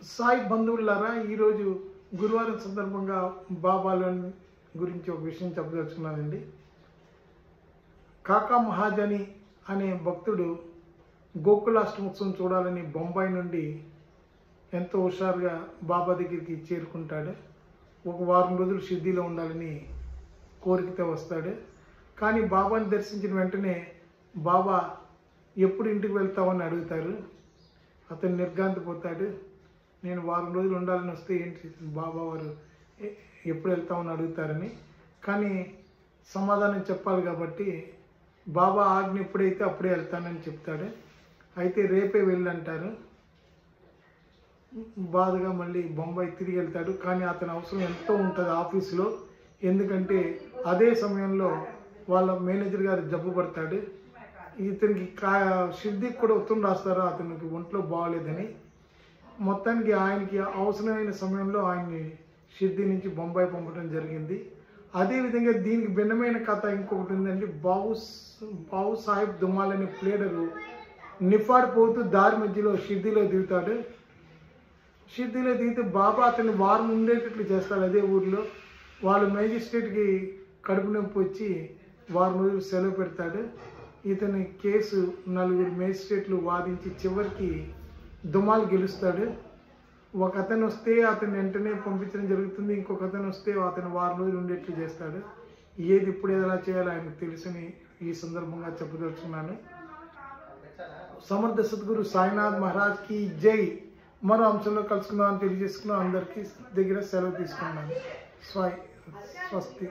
సాయి బంధువులారా, ఈరోజు గురువారం సందర్భంగా బాబాల గురించి ఒక విషయం చెప్పదలుచుకున్నానండి. కాకా మహాజని అనే భక్తుడు గోకులాష్టమోత్సవం చూడాలని బొంబాయి నుండి ఎంతో హుషారుగా బాబా దగ్గరికి చేరుకుంటాడు. ఒక వారం రోజులు షిర్డీలో ఉండాలని కోరికతో వస్తాడు. కానీ బాబాని దర్శించిన వెంటనే బాబా ఎప్పుడు ఇంటికి వెళ్తావని అడుగుతారు. అతను నిర్ఘాంతపోతాడు. నేను వారం రోజులు ఉండాలని వస్తే ఏంటి బాబా వారు ఎప్పుడు వెళ్తామని అడుగుతారని. కానీ సమాధానం చెప్పాలి కాబట్టి బాబా ఆజ్ఞ ఎప్పుడైతే అప్పుడే వెళ్తానని చెప్తాడు. అయితే రేపే వెళ్ళంటారు. బాధగా మళ్ళీ బొంబాయి తిరిగి వెళ్తాడు. కానీ అతని అవసరం ఎంతో ఉంటుంది ఆఫీసులో. ఎందుకంటే అదే సమయంలో వాళ్ళ మేనేజర్ గారు జబ్బు పడతాడు. ఇతనికి షిర్డీకి కూడా ఉత్తరం రాస్తారు అతనికి ఒంట్లో బాగోలేదని. మొత్తానికి ఆయనకి అవసరమైన సమయంలో ఆయన్ని షిర్డీ నుంచి బొంబాయి పంపడం జరిగింది. అదేవిధంగా దీనికి భిన్నమైన కథ ఇంకొకటి ఉందండి. బాబు సాహెబ్ దుమాల్ అనే ప్లేడరు నిఫాడ్ పోతూ దారి మధ్యలో షిర్డీలో దిగుతాడు. షిర్డీలో దిగితే బాబా అతన్ని వారం ఉండేటట్లు చేస్తాడు. అదే ఊరిలో వాళ్ళు మేజిస్ట్రేట్కి కడుపు నొప్పి వచ్చి వారం రోజులు సెలవు పెడతాడు. ఇతని కేసు 4 మేజిస్ట్రేట్లు వాదించి చివరికి దుమాల్ గెలుస్తాడు. ఒక అతను వస్తే అతను వెంటనే పంపించడం జరుగుతుంది. ఇంకొక అతను వస్తే అతను వారం రోజులు ఉండేట్లు చేస్తాడు. ఏది ఇప్పుడు ఎలా చేయాలో ఆయనకు తెలుసని ఈ సందర్భంగా చెప్పదలుచుకున్నాను. సమర్థ సద్గురు సాయినాథ్ మహారాజ్కి జై. మరో అంశంలో కలుసుకుందామని తెలియజేసుకున్నాం. అందరికీ దగ్గర సెలవు తీసుకున్నాను. స్వస్తి.